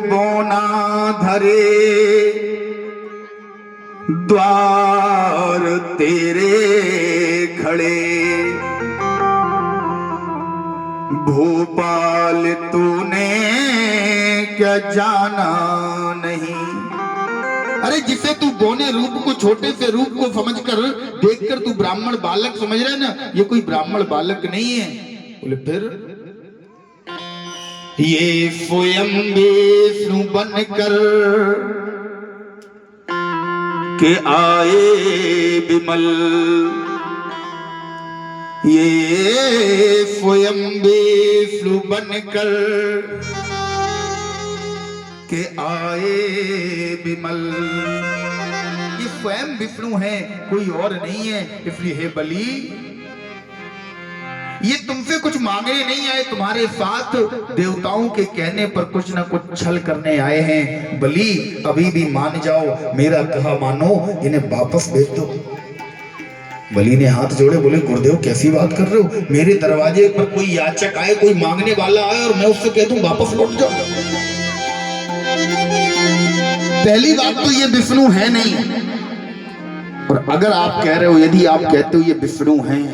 बोना धरे द्वार तेरे खड़े, भोपाल तूने क्या जाना नहीं। अरे जिसे तू बोने रूप को, छोटे से रूप को समझकर देखकर तू ब्राह्मण बालक समझ रहा है ना, ये कोई ब्राह्मण बालक नहीं है। बोले फिर ये स्वयं विष्णु बनकर के आए विमल, ये स्वयं विष्णु बनकर के आए विमल। ये स्वयं विष्णु है, कोई और नहीं है। इसलिए हे बलि, ये तुमसे कुछ मांगने नहीं आए, तुम्हारे साथ देवताओं के कहने पर कुछ ना कुछ छल करने आए हैं। बलि अभी भी मान जाओ, मेरा कहा मानो, इन्हें वापस भेज दो। बलि ने हाथ जोड़े, बोले गुरुदेव कैसी बात कर रहे हो, मेरे दरवाजे पर कोई याचक आए, कोई मांगने वाला आए और मैं उससे कह दूं वापस लौट जाओ। पहली बात तो ये विष्णु है नहीं, और अगर आप कह रहे हो, यदि आप कहते हो ये विष्णु हैं,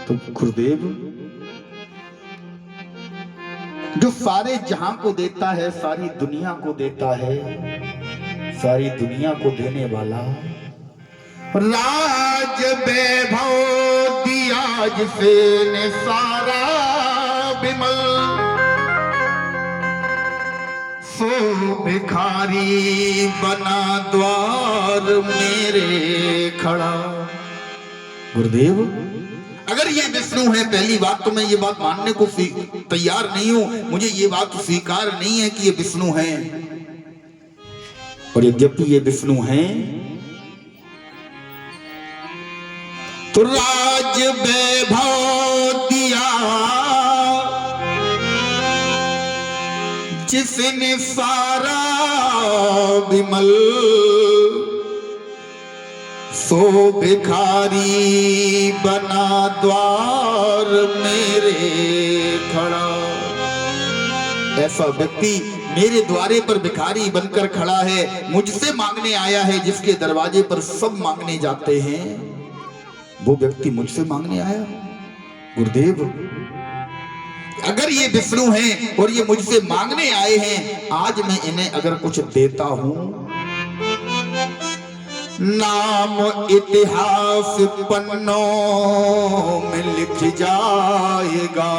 तो गुरुदेव जो सारे जहां को देता है, सारी दुनिया को देता है, सारी दुनिया को देने वाला, राज वैभव दिया जिसे ने सारा विमल, सो भिखारी बना द्वार मेरे खड़ा। गुरुदेव अगर ये विष्णु है, पहली बात तो मैं ये बात मानने को तैयार नहीं हूं, मुझे ये बात स्वीकार नहीं है कि ये विष्णु है। और यद्यपि ये विष्णु है तो राज वैभव दिया जिसने सारा विमल, सो भिखारी बना द्वार मेरे खड़ा। ऐसा व्यक्ति मेरे द्वारे पर भिखारी बनकर खड़ा है, मुझसे मांगने आया है। जिसके दरवाजे पर सब मांगने जाते हैं, वो व्यक्ति मुझसे मांगने आया। गुरुदेव अगर ये विष्णु हैं और ये मुझसे मांगने आए हैं, आज मैं इन्हें अगर कुछ देता हूं, नाम इतिहास पन्नों में लिख जाएगा,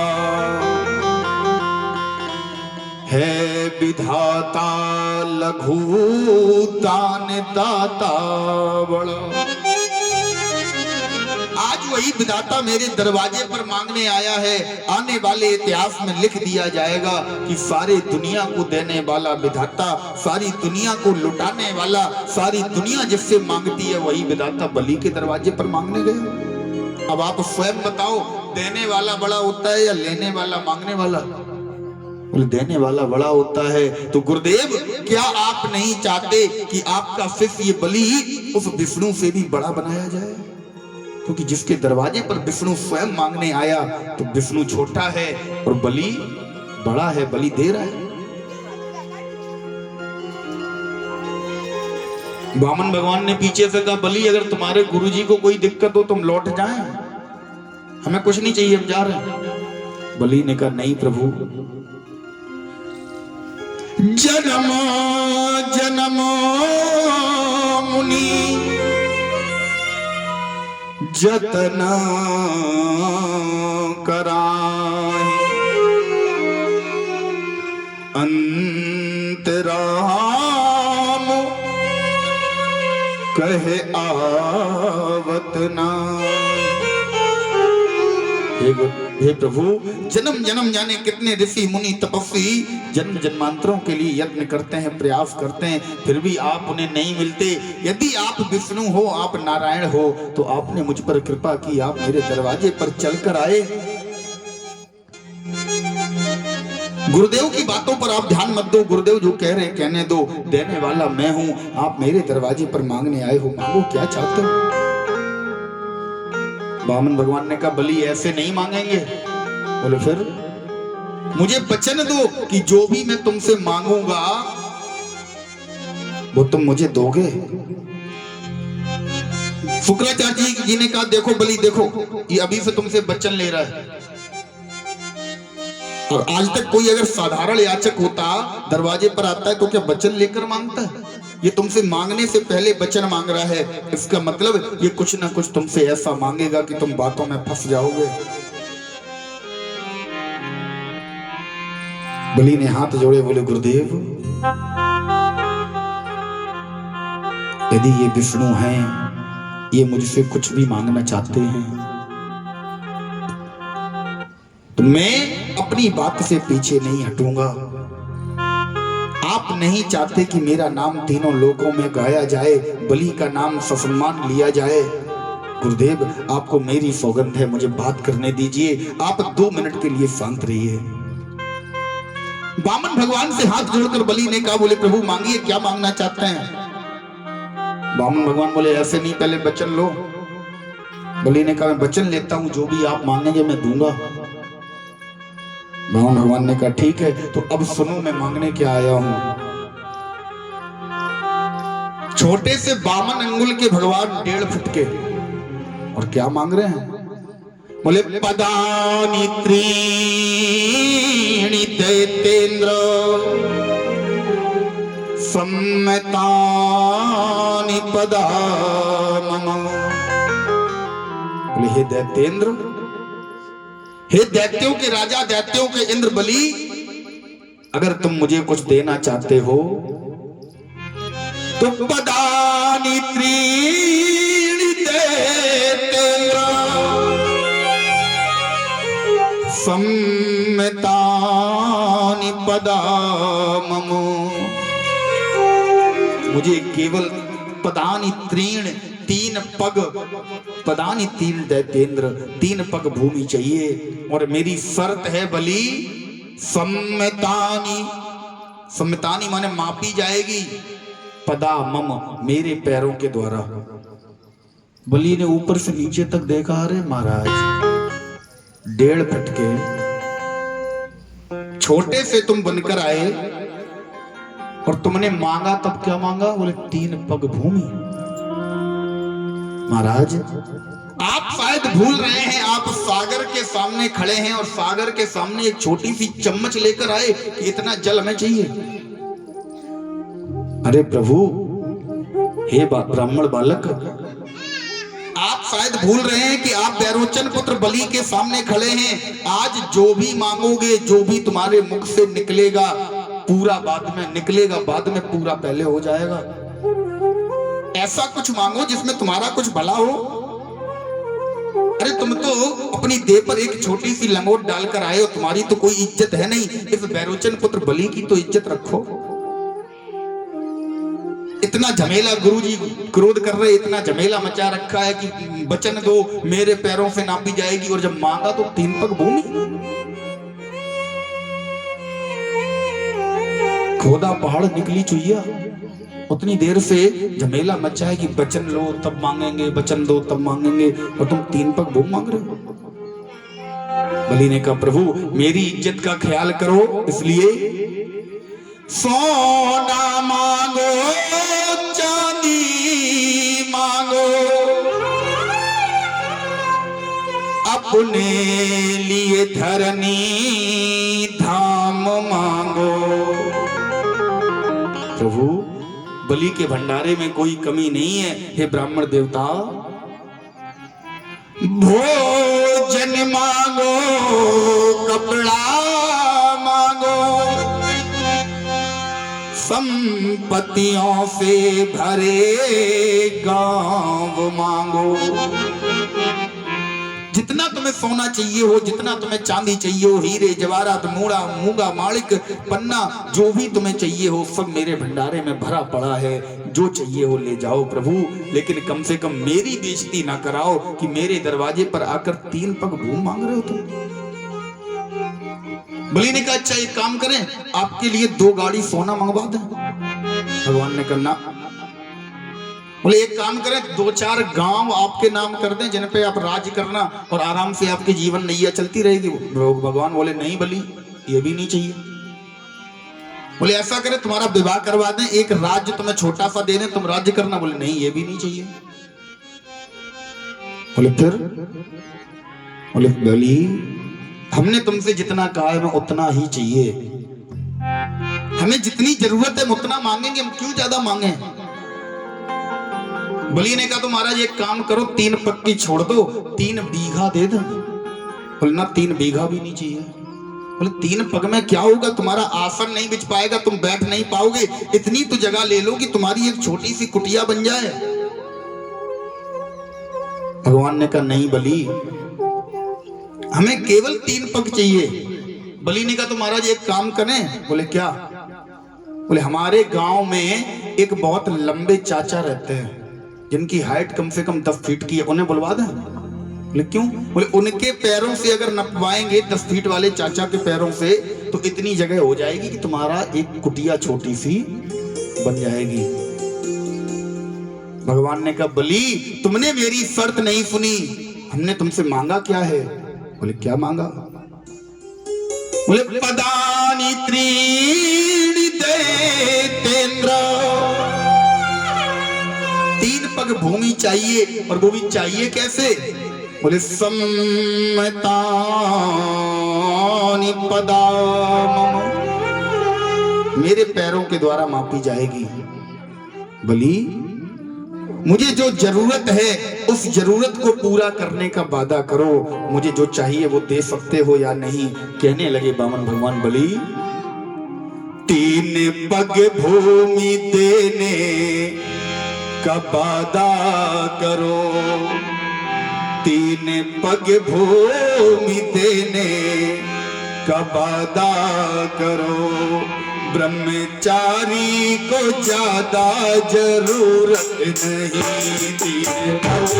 है विधाता लघु दान दाता बड़ा। आज वही विधाता मेरे दरवाजे पर मांगने आया है। आने वाले इतिहास में लिख दिया जाएगा कि सारी दुनिया को देने वाला विधाता, सारी दुनिया को लुटाने वाला, सारी दुनिया जिससे मांगती है वही विधाता बलि के दरवाजे पर मांगने गए। अब आप स्वयं बताओ, देने वाला बड़ा होता है या लेने वाला, मांगने वाला? बोले देने वाला बड़ा होता है। तो गुरुदेव क्या आप नहीं चाहते कि आपका शिष्य ये बलि उस विष्णु से भी बड़ा बनाया जाए? क्योंकि जिसके दरवाजे पर विष्णु स्वयं मांगने आया, तो विष्णु छोटा है और बलि बड़ा है, बलि दे रहा है। वामन भगवान ने पीछे से कहा, बलि अगर तुम्हारे गुरुजी को कोई दिक्कत हो तुम लौट जाएं, हमें कुछ नहीं चाहिए, हम जा रहे हैं। बलि ने कहा नहीं प्रभु, जन्म जन्म मुनि जतन कराहि, अंतराम कहे आवत ना। हे प्रभु, जन्म जन्म जाने कितने ऋषि मुनि तपस्वी जन्म जन्मांतरों के लिए यत्न करते हैं, प्रयास करते हैं, फिर भी आप उन्हें नहीं मिलते। यदि आप विष्णु हो, आप नारायण हो, तो आपने मुझ पर कृपा की, आप मेरे दरवाजे पर चलकर आए। गुरुदेव की बातों पर आप ध्यान मत दो, गुरुदेव जो कह रहे हैं कहने दो। देने वाला मैं हूं, आप मेरे दरवाजे पर मांगने आए हो, मांगो क्या चाहते हो। वामन भगवान ने कहा बलि ऐसे नहीं मांगेंगे। बोले फिर? मुझे वचन दो कि जो भी मैं तुमसे मांगूंगा वो तुम मुझे दोगे। शुक्राचार्य जी ने कहा देखो बलि देखो, ये अभी से तुमसे वचन ले रहा है। और आज तक कोई अगर साधारण याचक होता, दरवाजे पर आता है तो क्या वचन लेकर मांगता है? ये तुमसे मांगने से पहले वचन मांग रहा है। इसका मतलब ये कुछ ना कुछ तुमसे ऐसा मांगेगा कि तुम बातों में फंस जाओगे। बलि ने हाथ जोड़े, बोले गुरुदेव यदि ये विष्णु हैं, ये मुझसे कुछ भी मांगना चाहते हैं तो मैं अपनी बात से पीछे नहीं हटूंगा। आप नहीं चाहते कि मेरा नाम तीनों लोकों में गाया जाए, बलि का नाम ससम्मान लिया जाए। गुरुदेव आपको मेरी सौगंध है, मुझे बात करने दीजिए। आप 2 मिनट के लिए शांत रहिए। वामन भगवान से हाथ जोड़कर बलि ने कहा, बोले प्रभु मांगिए, क्या मांगना चाहते हैं? वामन भगवान बोले ऐसे नहीं, पहले वचन लो। बलि ने कहा मैं वचन लेता हूं, जो भी आप मांगेंगे मैं दूंगा। वामन भगवान ने कहा ठीक है, तो अब सुनो मैं मांगने क्या आया हूं। छोटे से 52 अंगुल के भगवान 1.5 फुट के, और क्या मांग रहे हैं? बोले पदानि त्रीणि दैतेन्द्र सम्मतानि पदा मम। बोले हे दैतेन्द्र, हे दैत्यों के राजा, दैत्यों के इंद्र बलि, अगर तुम मुझे कुछ देना चाहते हो तो पदानि त्रीणि दैतेन्द्र सम्मतानि पदा मम। मुझे केवल पदानि त्रीण, 3 पग, पदानि 3 दैतेन्द्र, 3 पग भूमि चाहिए। और मेरी शर्त है बलि सम्मतानि, सम्मतानि माने मापी जाएगी, पदा मम मेरे पैरों के द्वारा। बलि ने ऊपर से नीचे तक देखा, अरे महाराज 1.5 फुट के छोटे से तुम बनकर आए और तुमने मांगा तब क्या मांगा? बोले 3 पग भूमि। महाराज आप शायद भूल रहे हैं, आप सागर के सामने खड़े हैं और सागर के सामने एक छोटी सी चम्मच लेकर आए कि इतना जल हमें चाहिए। अरे प्रभु, हे ब्राह्मण बालक, आप शायद भूल रहे हैं कि आप बैरोचन पुत्र बलि के सामने खड़े हैं। आज जो भी मांगोगे, जो भी तुम्हारे मुख से निकलेगा, पूरा बाद में निकलेगा, बाद में पूरा पहले हो जाएगा। ऐसा कुछ मांगो जिसमें तुम्हारा कुछ भला हो। अरे तुम तो अपनी देह पर एक छोटी सी लंगोट डालकर आए हो, तुम्हारी तो कोई इज्जत है नहीं। इस बैरोचन पुत्र बलि की तो इज्जत रखो। इतना झमेला, गुरुजी क्रोध कर रहे, इतना झमेला मचा रखा है कि वचन दो, मेरे पैरों से नापी जाएगी, और जब मांगा तो 3 पग भूमि। खोदा पहाड़ निकली चुईया। उतनी देर से झमेला मचा है कि वचन लो तब मांगेंगे, वचन दो तब मांगेंगे, और तुम 3 पग भूमि मांग रहे हो। बलि ने कहा प्रभु मेरी इज्जत का ख्याल करो, इसलिए सोना मांगो, चांदी मांगो, अपने लिए धरनी धाम मांगो। प्रभु बलि के भंडारे में कोई कमी नहीं है। हे ब्राह्मण देवता, भोजन मांगो, कपड़ा मांगो, संपत्तियों से भरे गांव मांगो। जितना तुम्हें सोना चाहिए हो, जितना तुम्हें चांदी चाहिए हो, हीरे जवाहरात, मूड़ा मूंगा माणिक पन्ना, जो भी तुम्हें चाहिए हो सब मेरे भंडारे में भरा पड़ा है। जो चाहिए हो ले जाओ प्रभु, लेकिन कम से कम मेरी बेइज्जती ना कराओ कि मेरे दरवाजे पर आकर 3 पग भूमि मांग रहे हो तुम। बलि ने कहा अच्छा एक काम करें, आपके लिए 2 गाड़ी सोना मंगवा दें। भगवान ने कहा बोले एक काम करें, 2-4 गांव आपके नाम कर दें जिन पे आप राज करना और आराम से आपकी जीवन नैया चलती रहेगी। भगवान बोले नहीं बलि, ये भी नहीं चाहिए। बोले ऐसा करें तुम्हारा विवाह करवा दें, एक राज्य तुम्हें छोटा सा दे दें, तुम राज्य करना। बोले नहीं ये भी नहीं चाहिए। बोले फिर? बोले बली हमने तुमसे जितना कहा है हमें उतना ही चाहिए, हमें जितनी जरूरत है हम उतना मांगेंगे, हम क्यों ज्यादा मांगे। बली ने कहा तो महाराज एक काम करो, 3 पक्की छोड़ दो, 3 बीघा दे दो। बोले ना 3 बीघा भी नहीं चाहिए। बोले 3 पग में क्या होगा, तुम्हारा आसन नहीं बिछ पाएगा, तुम बैठ नहीं पाओगे, इतनी तो जगह ले लो कि तुम्हारी एक छोटी सी कुटिया बन जाए। भगवान ने कहा नहीं बली हमें केवल 3 पग चाहिए। बली ने कहा तो महाराज एक काम करें। बोले क्या? बोले हमारे गांव में एक बहुत लंबे चाचा रहते हैं जिनकी हाइट कम से कम 10 फीट की है, उन्हें बुलवा दें। बोले क्यों? बोले उनके पैरों से अगर नपवाएंगे 10 फीट वाले चाचा के पैरों से तो इतनी जगह हो जाएगी कि तुम्हारा एक कुटिया छोटी सी बन जाएगी। भगवान ने कहा बली तुमने मेरी शर्त नहीं सुनी, हमने तुमसे मांगा क्या है? बोले क्या मांगा? बोले पदानी त्रीणि देतेन्द्र, 3 पग भूमि चाहिए, और वो भी चाहिए कैसे? बोले सम्मतानि पदा मम, मेरे पैरों के द्वारा मापी जाएगी। बली मुझे जो जरूरत है उस जरूरत को पूरा करने का वादा करो, मुझे जो चाहिए वो दे सकते हो या नहीं। कहने लगे बामन भगवान बली 3 पग भूमि देने का वादा करो, 3 पग भूमि देने का वादा करो, ब्रह्मचारी को ज्यादा जरूरत नहीं, 3 पग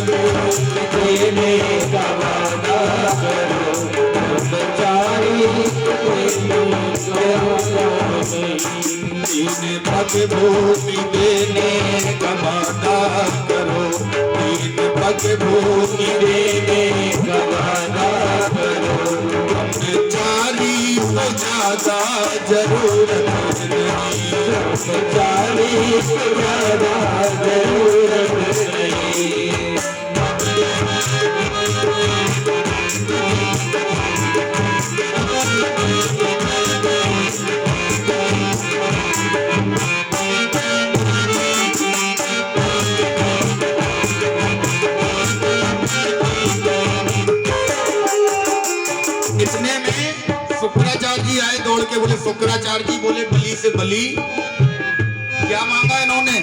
देने का वादा करो, ब्रह्मचारी को जरूरत नहीं, 3 पग भूमि देने का वादा करो, 3 पग भूमि देने का वादा करो, ब्रह्मचारी को ज्यादा जरूरत नहीं, ब्रह्मचारी को ज्यादा जरूरत नहीं। इतने में शुक्राचार्य जी आए दौड़ के। बोले शुक्राचार्य जी बोले बली से बली क्या मांगा इन्होंने?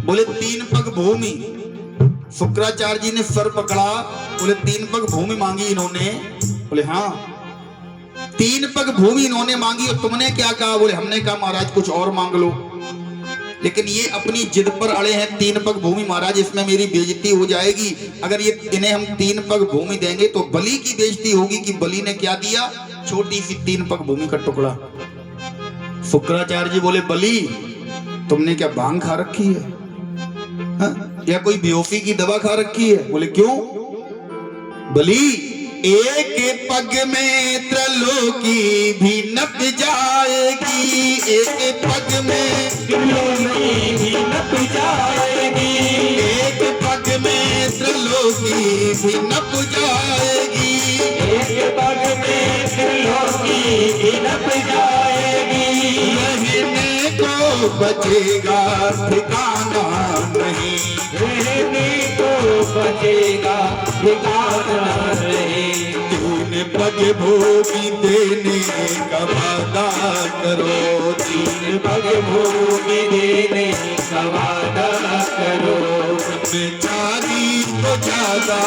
बोले 3 पग भूमि। शुक्राचार्य जी ने सर पकड़ा, बोले 3 पग भूमि मांगी इन्होंने? बोले हाँ 3 पग भूमि इन्होंने मांगी, और तुमने क्या कहा? बोले हमने कहा महाराज कुछ और मांग लो, लेकिन ये अपनी जिद पर अड़े हैं 3 पग भूमि। महाराज इसमें मेरी बेइज्जती हो जाएगी, अगर ये इन्हें हम 3 पग भूमि देंगे तो बलि की बेइज्जती होगी कि बलि ने क्या दिया? छोटी सी 3 पग भूमि का टुकड़ा। शुक्राचार्य जी बोले बलि तुमने क्या भांग खा रखी है हा? या कोई बेहोशी की दवा खा रखी है? बोले क्यों? बलि एक पग में त्रिलोकी भी नप जाएगी, एक पग में त्रिलोकी भी नप जाएगी, एक पग में त्रिलोकी भी नप जाएगी, एक पग में त्रिलोकी भी नप जाएगी, रहने को बचेगा ठिकाना नहीं, रहने को बचेगा ठिकाना नहीं, 3 पग भूमि देने का वादा करो, 3 पग भूमि देने का वादा करो, ब्रह्मचारी को ज्यादा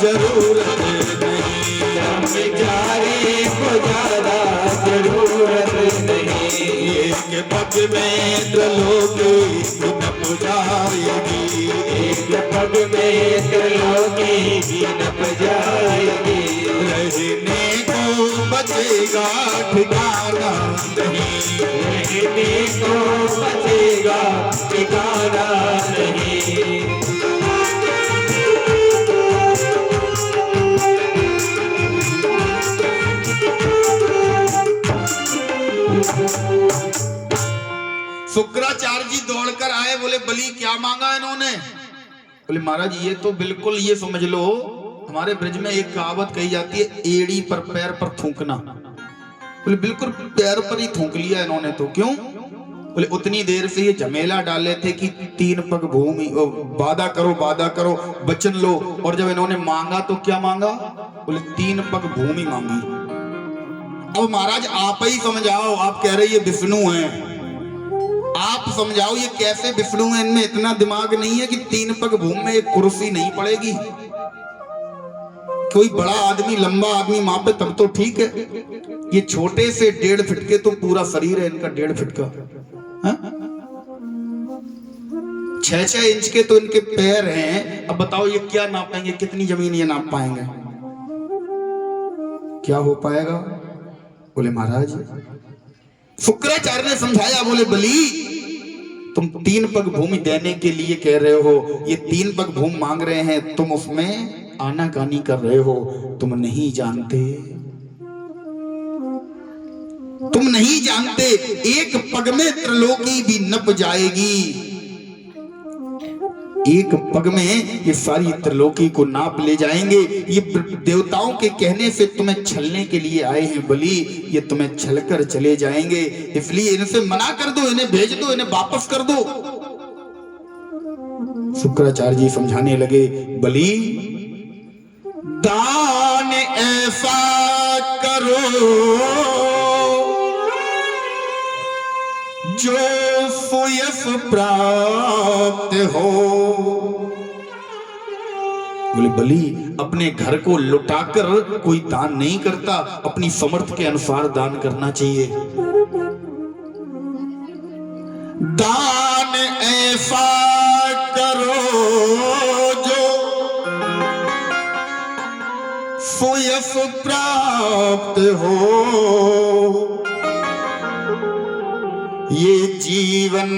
जरूरत नहीं, ब्रह्मचारी को ज्यादा जरूरत नहीं, एक पग में त्रिलोकी नप जाएगी, एक पग में त्रिलोकी नप जाएगी, रहने को बचेगा ठिकाना नहीं, रहने को बचेगा ठिकाना नहीं। शुक्राचार्य जी दौड़कर आए, बोले बलि क्या मांगा इन्होंने? बोले महाराज ये तो बिल्कुल, ये समझ लो हमारे ब्रज में एक कहावत कही जाती है, एड़ी पर पैर पर थूकना। बोले बिल्कुल पैर पर ही थूक लिया इन्होंने तो। क्यों? बोले उतनी देर से ये झमेला डाले थे कि 3 पग भूमि, वादा करो वचन लो, और जब इन्होंने मांगा तो क्या मांगा? बोले 3 पग भूमि मांगी। अब महाराज आप ही समझाओ, आप कह रहे ये विष्णु हैं, आप समझाओ ये कैसे विष्णु हैं? इनमें इतना दिमाग नहीं है कि 3 पग भूमि में एक कुर्सी नहीं पड़ेगी? कोई बड़ा आदमी, लंबा आदमी मापे तब तो ठीक है, ये छोटे से 1.5 फीट के तो पूरा शरीर है इनका 1.5 फीट का, 6-6 इंच के तो इनके पैर हैं। अब बताओ ये क्या नापेंगे? कितनी जमीन ये नाप पाएंगे? क्या हो पाएगा? बोले महाराज, शुक्राचार्य ने समझाया, बोले बलि तुम 3 पग भूमि देने के लिए कह रहे हो, ये 3 पग भूमि मांग रहे हैं, तुम उसमें आनाकानी कर रहे हो, तुम नहीं जानते, तुम नहीं जानते एक पग में त्रिलोकी भी नप जाएगी, एक पग में ये सारी त्रिलोकी को नाप ले जाएंगे। ये देवताओं के कहने से तुम्हें छलने के लिए आए हैं बलि, ये तुम्हें छलकर चले जाएंगे, इसलिए इनसे मना कर दो, इन्हें भेज दो, इन्हें वापस कर दो। शुक्राचार्य जी समझाने लगे, बलि दान ऐसा करो जो सुयश प्राप्त हो। बोले बलि अपने घर को लुटाकर कोई दान नहीं करता, अपनी समर्थ के अनुसार दान करना चाहिए। दान ऐसा करो जो सुयश प्राप्त हो, ये जीवन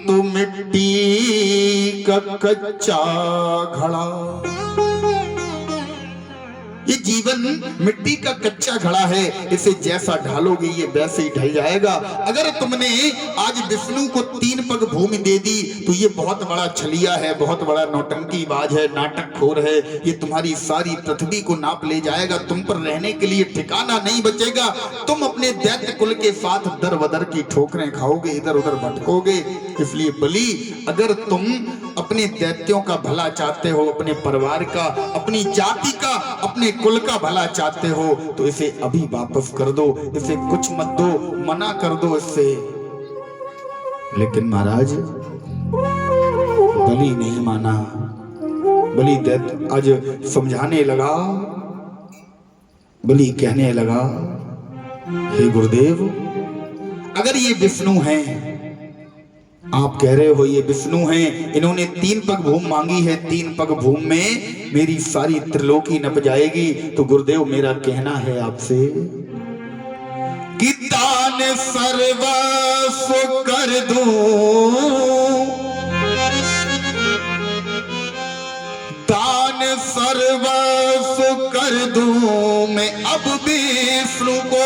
तो मिट्टी का कच्चा घड़ा, ये जीवन मिट्टी का कच्चा घड़ा है, इसे जैसा ढालोगे ये वैसे ही ढल जाएगा। अगर तुमने आज विष्णु को 3 पग भूमि दे दी तो ये बहुत बड़ा छलिया है, बहुत बड़ा नौटंकीबाज है, नाटकखोर है, ये तुम्हारी सारी पृथ्वी को नाप ले जाएगा, तुम पर रहने के लिए ठिकाना नहीं बचेगा, तुम अपने दैत्य कुल के साथ दर बदर की ठोकरें खाओगे, इधर उधर भटकोगे। इसलिए बलि अगर तुम अपने दैत्यों का भला चाहते हो, अपने परिवार का, अपनी जाति का, अपने कुल का भला चाहते हो तो इसे अभी वापस कर दो, इसे कुछ मत दो, मना कर दो इससे। लेकिन महाराज बलि नहीं माना। बलि दैत्य आज समझाने लगा, बलि कहने लगा, हे गुरुदेव अगर ये विष्णु हैं, आप कह रहे हो ये विष्णु हैं, इन्होंने 3 पग भूमि मांगी है, 3 पग भूमि में मेरी सारी त्रिलोकी नप जाएगी, तो गुरुदेव मेरा कहना है आपसे कि दान सर्वस्व कर दूं, दान सर्वस्व कर दूं मैं अब विष्णु को,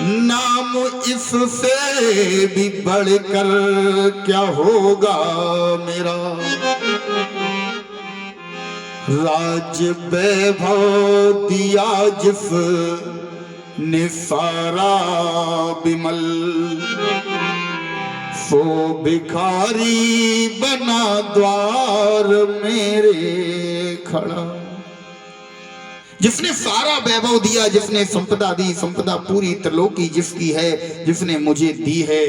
नाम इससे भी बढ़कर क्या होगा मेरा, राज वैभव दिया जिस ने सारा विमल, सो भिखारी बना द्वार मेरे खड़ा। जिसने सारा वैभव दिया, जिसने संपदा दी, संपदा पूरी त्रिलोकी जिसकी है, जिसने मुझे दी है,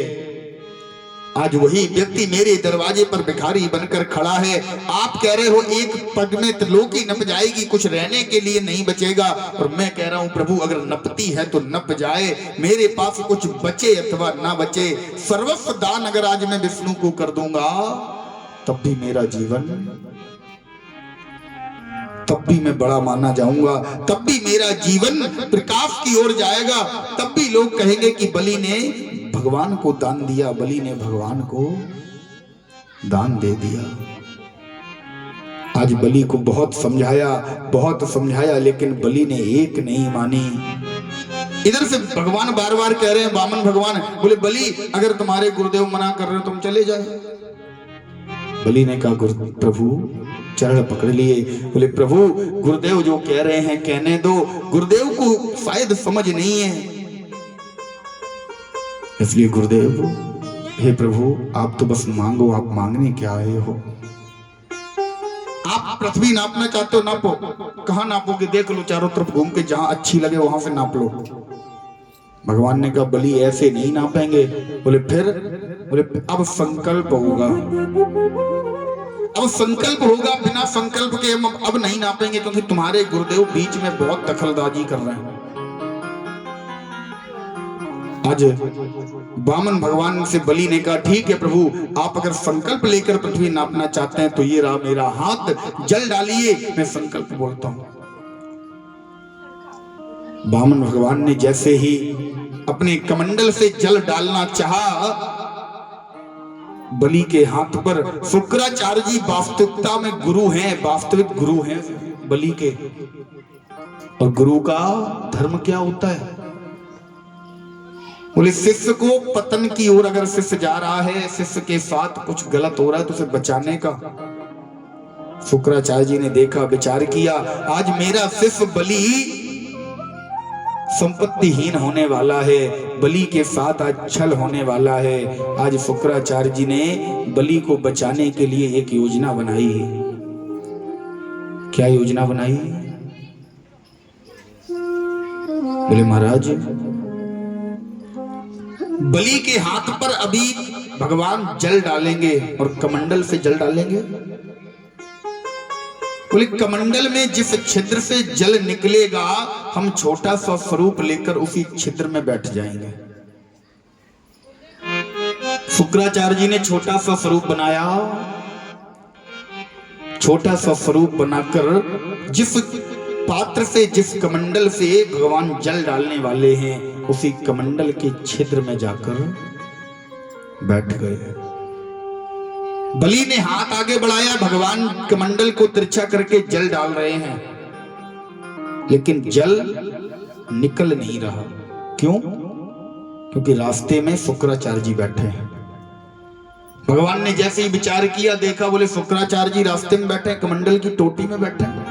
आज वही व्यक्ति मेरे दरवाजे पर भिखारी बनकर खड़ा है। आप कह रहे हो एक पग में त्रिलोकी नप जाएगी, कुछ रहने के लिए नहीं बचेगा, और मैं कह रहा हूं प्रभु अगर नपती है तो नप जाए, मेरे पास कुछ बचे अथवा ना बचे, सर्वस्व दान अगर आज मैं विष्णु को कर दूंगा तब भी मेरा जीवन, तब भी मैं बड़ा माना जाऊंगा, तब भी मेरा जीवन प्रकाश की ओर जाएगा, तब भी लोग कहेंगे कि बलि ने भगवान को दान दिया, बलि ने भगवान को दान दे दिया। आज बलि को बहुत समझाया, लेकिन बलि ने एक नहीं मानी। इधर से भगवान बार बार कह रहे हैं, वामन भगवान बोले बलि अगर तुम्हारे गुरुदेव मना कर रहे हो तुम चले जाओ। बलि ने कहा गुरु प्रभु, चरण पकड़ लिए, बोले प्रभु गुरुदेव जो कह रहे हैं कहने दो, गुरुदेव को शायद समझ नहीं है, इसलिए गुरुदेव हे प्रभु आप तो बस मांगो, आप मांगने क्या आए हो? आप पृथ्वी नापना चाहते हो नापो, कहां नापोगे? देख लो चारों तरफ घूम के, जहां अच्छी लगे वहां से नाप लो। भगवान ने कहा बलि ऐसे नहीं नापेंगे। बोले फिर? बोले अब संकल्प होगा, अब संकल्प होगा, बिना संकल्प के हम अब नहीं नापेंगे, क्योंकि तुम्हारे गुरुदेव बीच में बहुत दखलंदाजी कर रहे हैं। आज वामन भगवान से बलि ने कहा ठीक है प्रभु, आप अगर संकल्प लेकर पृथ्वी नापना चाहते हैं तो ये रहा मेरा हाथ, जल डालिए, मैं संकल्प बोलता हूं। वामन भगवान ने जैसे ही अपने कमंडल से जल डालना चाहा, बलि के हाथ पर, शुक्राचार्य जी वास्तविकता में गुरु हैं, वास्तविक गुरु हैं बलि के, और गुरु का धर्म क्या होता है? बोले शिष्य को पतन की ओर अगर शिष्य जा रहा है, शिष्य के साथ कुछ गलत हो रहा है तो उसे बचाने का। शुक्राचार्य जी ने देखा, विचार किया, आज मेरा शिष्य बलि संपत्तिहीन होने वाला है, बलि के साथ आज छल होने वाला है। आज शुक्राचार्य जी ने बलि को बचाने के लिए एक योजना बनाई है। क्या योजना बनाई? बोले महाराज बलि के हाथ पर अभी भगवान जल डालेंगे और कमंडल से जल डालेंगे। बोले कमंडल में जिस छिद्र से जल निकलेगा हम छोटा सा स्वरूप लेकर उसी छिद्र में बैठ जाएंगे। शुक्राचार्य जी ने छोटा सा स्वरूप बनाया, छोटा सा स्वरूप बनाकर जिस पात्र से, जिस कमंडल से भगवान जल डालने वाले हैं उसी कमंडल के छिद्र में जाकर बैठ गए। बलि ने हाथ आगे बढ़ाया, भगवान कमंडल को तिरछा करके जल डाल रहे हैं, लेकिन जल निकल नहीं रहा। क्यों? क्योंकि रास्ते में शुक्राचार्य जी बैठे हैं। भगवान ने जैसे ही विचार किया, देखा, बोले शुक्राचार्य जी रास्ते में बैठे हैं, कमंडल की टोटी में बैठे हैं।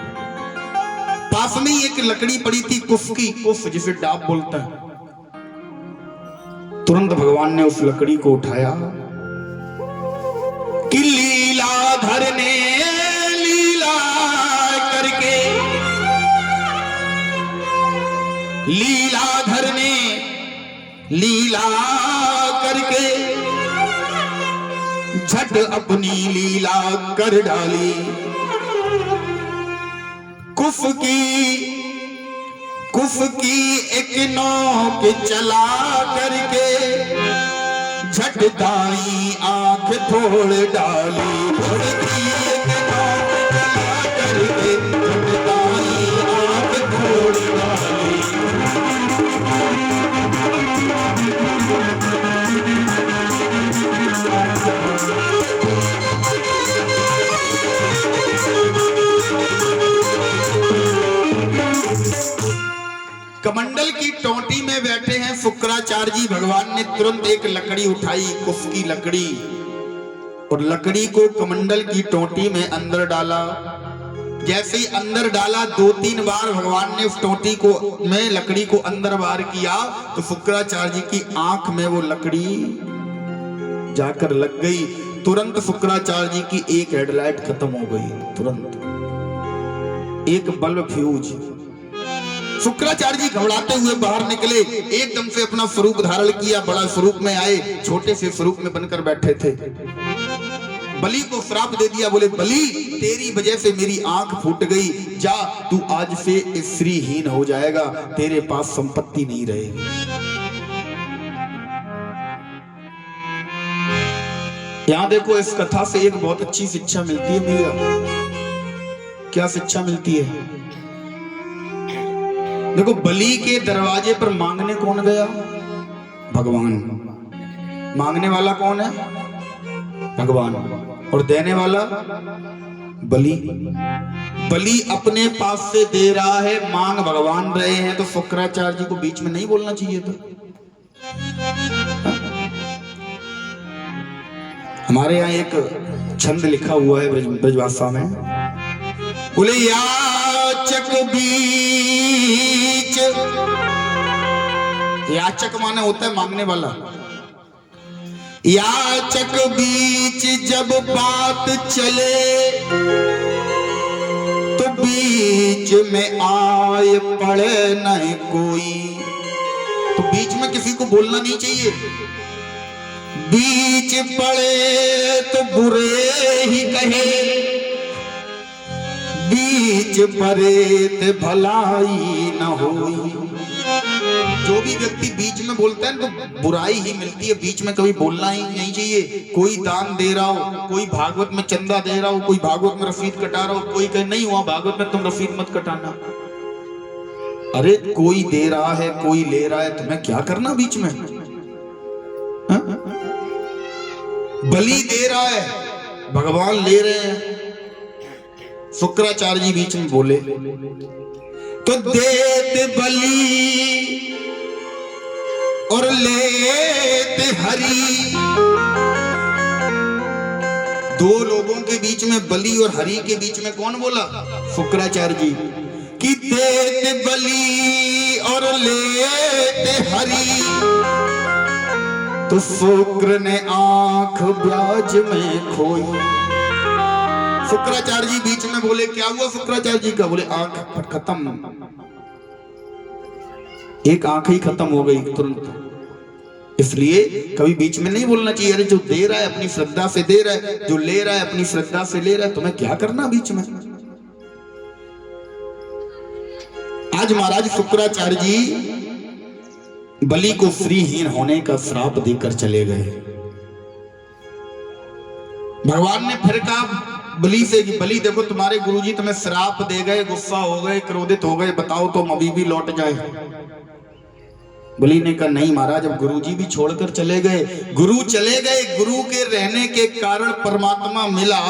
पास में ही एक लकड़ी पड़ी थी, कुफ की, कुफ जिसे डाब बोलता है। तुरंत भगवान ने उस लकड़ी को उठाया कि लीलाधर ने लीला करके, लीलाधर ने लीला करके झट अपनी लीला कर डाली। कुफ की एक नोक चला करके झट दाई आंख फोड़ डाली। फोड़ की एक नोक चला करके झट दाई आंख फोड़ डाली। कमंडल की टोटी में बैठे हैं शुक्राचार्य जी। भगवान ने तुरंत एक लकड़ी उठाई, कुफ की लकड़ी, और लकड़ी को कमंडल की टोटी में अंदर डाला। जैसे ही अंदर डाला, 2-3 बार भगवान ने उस टोटी को में लकड़ी को अंदर बाहर किया तो शुक्राचार्य जी की आंख में वो लकड़ी जाकर लग गई। तुरंत शुक्राचार्य जी की एक हेडलाइट खत्म हो गई, तुरंत एक बल्ब फ्यूज। शुक्राचार्य जी घबराते हुए बाहर निकले, एकदम से अपना स्वरूप धारण किया, बड़ा स्वरूप में आए, छोटे से स्वरूप में बनकर बैठे थे। बलि को श्राप दे दिया, बोले बलि तेरी वजह से मेरी आंख फूट गई, जा तू आज से स्त्रीहीन हो जाएगा, तेरे पास संपत्ति नहीं रहेगी। यहां देखो, इस कथा से एक बहुत अच्छी शिक्षा मिलती है मेरा। क्या शिक्षा मिलती है? देखो, बलि के दरवाजे पर मांगने कौन गया? भगवान। मांगने वाला कौन है? भगवान। और देने वाला बलि बलि अपने पास से दे रहा है, मांग भगवान रहे हैं, तो शुक्राचार्य जी को बीच में नहीं बोलना चाहिए था। हमारे यहाँ एक छंद लिखा हुआ है ब्रजभाषा में, बोले याचक बीच, याचक माने होता है मांगने वाला, याचक बीच जब बात चले तो बीच में आए पड़े नहीं कोई। तो बीच में किसी को बोलना नहीं चाहिए, बीच पड़े तो बुरे ही कहे, बीच पड़े तो भलाई न होई। जो भी व्यक्ति बीच में बोलता है तो बुराई ही मिलती है, बीच में कभी बोलना ही नहीं चाहिए। कोई दान दे रहा हो, कोई भागवत में चंदा दे रहा हो, कोई भागवत में रसीद कटा रहा हो, कोई कहे नहीं हुआ भागवत में तुम रसीद मत कटाना। अरे कोई दे रहा है, कोई ले रहा है, तुम्हें क्या करना बीच में? हा? बलि दे रहा है, भगवान ले रहे हैं, शुक्राचार्य जी बीच में बोले तो देते बलि और लेते हरि। दो लोगों के बीच में, बलि और हरि के बीच में कौन बोला? शुक्राचार्य जी। कि देते बलि और लेते हरि, तो शुक्र ने आंख ब्याज में खोई। शुक्राचार्य जी बीच में बोले, क्या हुआ शुक्राचार्य जी का? बोले आंख खत्म, एक आंख ही खत्म हो गई तुरंत। इसलिए कभी बीच में नहीं बोलना चाहिए। अरे जो दे रहा है अपनी श्रद्धा से दे रहा है, जो ले रहा है अपनी श्रद्धा से ले रहा है, तुम्हें क्या करना बीच में? आज महाराज शुक्राचार्य जी बलि को श्रीहीन होने का श्राप देकर चले गए। भगवान ने फिर कहा बलि से कि बलि देखो तुम्हारे गुरुजी तुम्हें श्राप दे गए, गुस्सा हो गए, क्रोधित हो गए, बताओ तुम अभी भी लौट जाए। बलि ने कहा नहीं महाराज, अब गुरुजी भी छोड़कर चले गए, गुरु चले गए, गुरु के रहने के कारण परमात्मा मिला,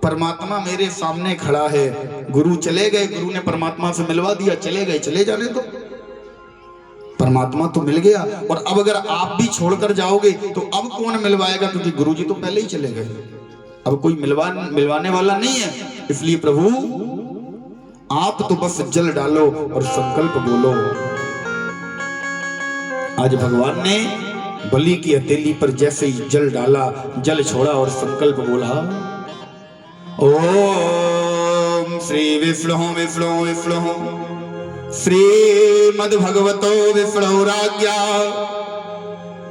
परमात्मा मेरे सामने खड़ा है। गुरु चले गए, गुरु ने परमात्मा से मिलवा दिया, चले गए, चले जाने दो, परमात्मा तो मिल गया। और अब अगर आप भी छोड़कर जाओगे तो अब कौन मिलवाएगा? क्योंकि गुरुजी तो पहले ही चले गए, अब कोई मिलवाने वाला नहीं है। इसलिए प्रभु आप तो बस जल डालो और संकल्प बोलो। आज भगवान ने बलि की हथेली पर जैसे ही जल डाला, जल छोड़ा और संकल्प बोला, ओम श्री विष्णु विष्णु विष्णु श्रीमद्भगवतो विष्णु राज्ञा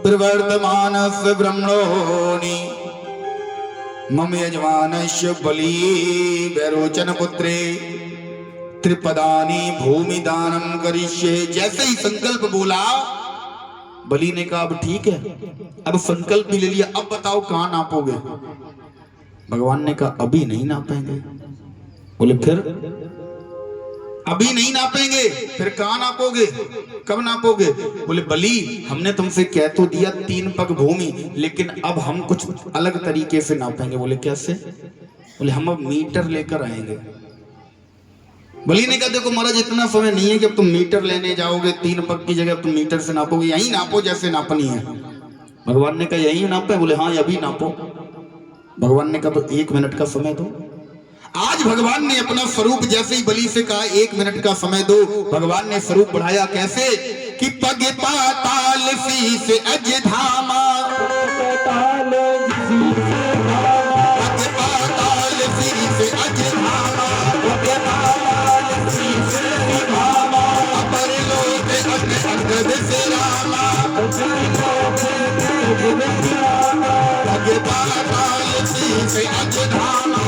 प्रवर्तमानस्य ब्रह्मणोनि मम यजमानस्य बलि वैरोचन पुत्रे त्रिपदानी भूमि दानम करिष्ये। जैसे ही संकल्प बोला, बलि ने कहा अब ठीक है, अब संकल्प भी ले लिया, अब बताओ कहां नापोगे? भगवान ने कहा अभी नहीं नापेंगे। बोले फिर? अभी नहीं नापेंगे, फिर कहां नापोगे, कब नापोगे? बोले बलि हमने तुमसे कह तो दिया 3 पग भूमि, लेकिन अब हम कुछ अलग तरीके से नापेंगे। बोले कैसे? बोले हम अब मीटर लेकर आएंगे। बलि ने कहा देखो महाराज इतना समय नहीं है कि अब तुम मीटर लेने जाओगे, 3 पग की जगह अब तुम मीटर से नापोगे, यही नापो जैसे नापनी है। भगवान ने कहा यही नापे? बोले हाँ अभी नापो। भगवान ने कहा तो 1 मिनट का समय दो। आज भगवान ने अपना स्वरूप जैसे ही बलि से कहा 1 मिनट का समय दो, भगवान ने स्वरूप बढ़ाया। कैसे? कि पग पाताल शीस अज धामा, पग पाताल शीस अज धामा, अपर लोक अग्र विश्रामा, पग पाताल शीस अज धामा,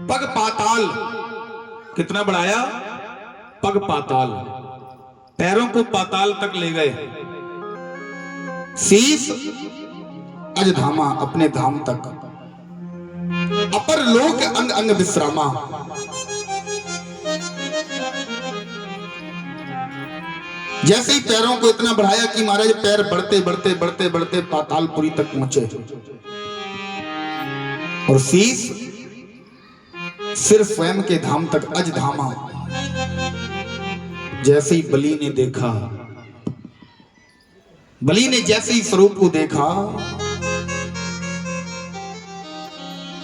पग पाताल कितना बढ़ाया? पग पाताल, पैरों को पाताल तक ले गए। शीश अजधामा, अपने धाम तक। अपर लोक अंग अंग विश्रामा, जैसे ही पैरों को इतना बढ़ाया कि महाराज पैर बढ़ते बढ़ते बढ़ते बढ़ते पातालपुरी तक पहुंचे और शीश सिर्फ स्वयं के धाम तक अज धामा। जैसे ही बलि ने देखा, बलि ने जैसे ही स्वरूप को देखा,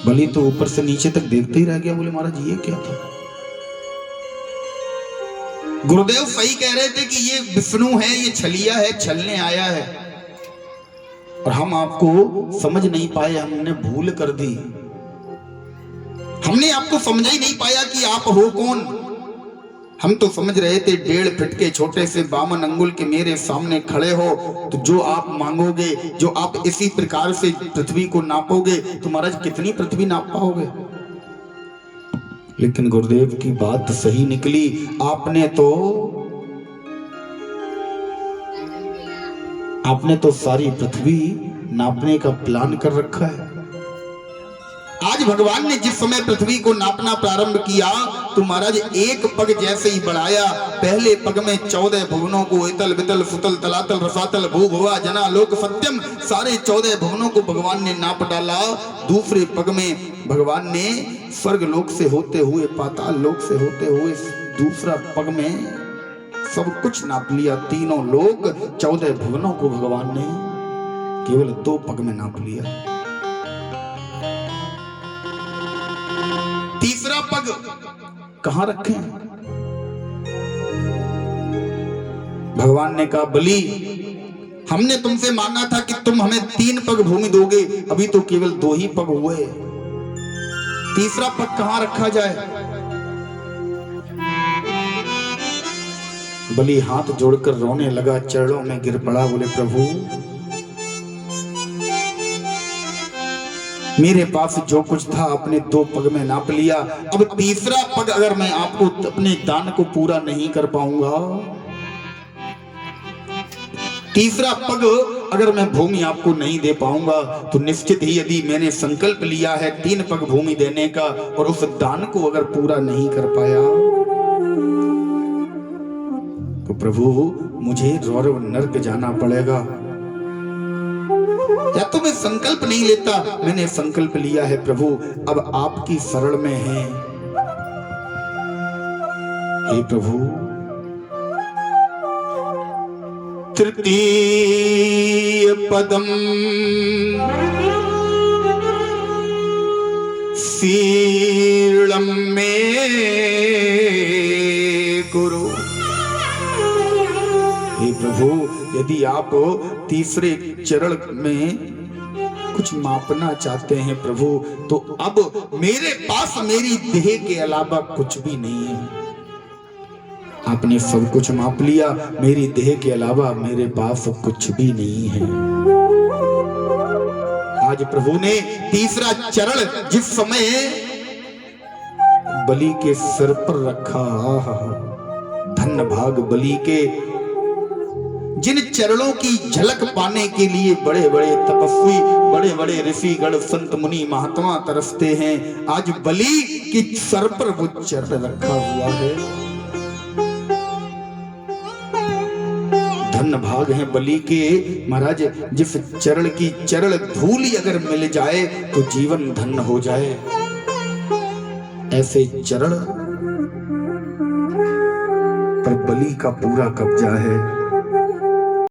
बलि तो ऊपर से नीचे तक देखते ही रह गया। बोले महाराज ये क्या था? गुरुदेव सही कह रहे थे कि ये विष्णु है, ये छलिया है, छलने आया है और हम आपको समझ नहीं पाए, हमने भूल कर दी, हमने आपको समझ ही नहीं पाया कि आप हो कौन। हम तो समझ रहे थे 1.5 फीट के छोटे से 52 अंगुल के मेरे सामने खड़े हो तो जो आप मांगोगे, जो आप इसी प्रकार से पृथ्वी को नापोगे तो महाराज कितनी पृथ्वी नाप पाओगे। लेकिन गुरुदेव की बात सही निकली, आपने तो सारी पृथ्वी नापने का प्लान कर रखा है। आज भगवान ने जिस समय पृथ्वी को नापना प्रारंभ किया तो महाराज एक पग जैसे ही बढ़ाया, पहले पग में 14 भुवनों को इतल वितल सुतल तलातल रसातल भू भुवा जना लोक सत्यम सारे 14 भुवनों को भगवान ने नाप डाला। दूसरे पग में भगवान ने स्वर्ग लोक से होते हुए पाताल लोक से होते हुए दूसरा पग में सब कुछ नाप लिया। तीनों लोक 14 भुवनों को भगवान ने केवल 2 पग में नाप लिया। तीसरा पग कहां रखे? भगवान ने कहा बलि, हमने तुमसे मांगा था कि तुम हमें 3 पग भूमि दोगे, अभी तो केवल 2 ही पग हुए, तीसरा पग कहां रखा जाए? बलि हाथ जोड़कर रोने लगा, चरणों में गिर पड़ा, बोले प्रभु मेरे पास जो कुछ था अपने 2 पग में नाप लिया, अब तीसरा पग अगर मैं आपको अपने दान को पूरा नहीं कर पाऊंगा, तीसरा पग अगर मैं भूमि आपको नहीं दे पाऊंगा तो निश्चित ही यदि मैंने संकल्प लिया है 3 पग भूमि देने का और उस दान को अगर पूरा नहीं कर पाया तो प्रभु मुझे रौरव नर्क जाना पड़ेगा। या तो मैं संकल्प नहीं लेता, मैंने संकल्प लिया है प्रभु, अब आपकी शरण में है। हे प्रभु तृतीय पदम शीलम में गुरु। हे प्रभु यदि आप तीसरे चरण में कुछ मापना चाहते हैं प्रभु तो अब मेरे पास मेरी देह के अलावा कुछ भी नहीं है। आपने सब कुछ माप लिया, मेरी देह के अलावा मेरे पास कुछ भी नहीं है। आज प्रभु ने तीसरा चरण जिस समय बलि के सिर पर रखा, धन्य भाग बलि के जिन चरणों की झलक पाने के लिए बड़े बड़े तपस्वी, बड़े बड़े ऋषिगण, संत मुनि महात्मा तरसते हैं, आज बलि के सर पर वो चरण रखा हुआ है। धन्य भाग है बलि के महाराज, जिस चरण की चरण धूली अगर मिल जाए तो जीवन धन्य हो जाए। ऐसे चरण पर बलि का पूरा कब्जा है।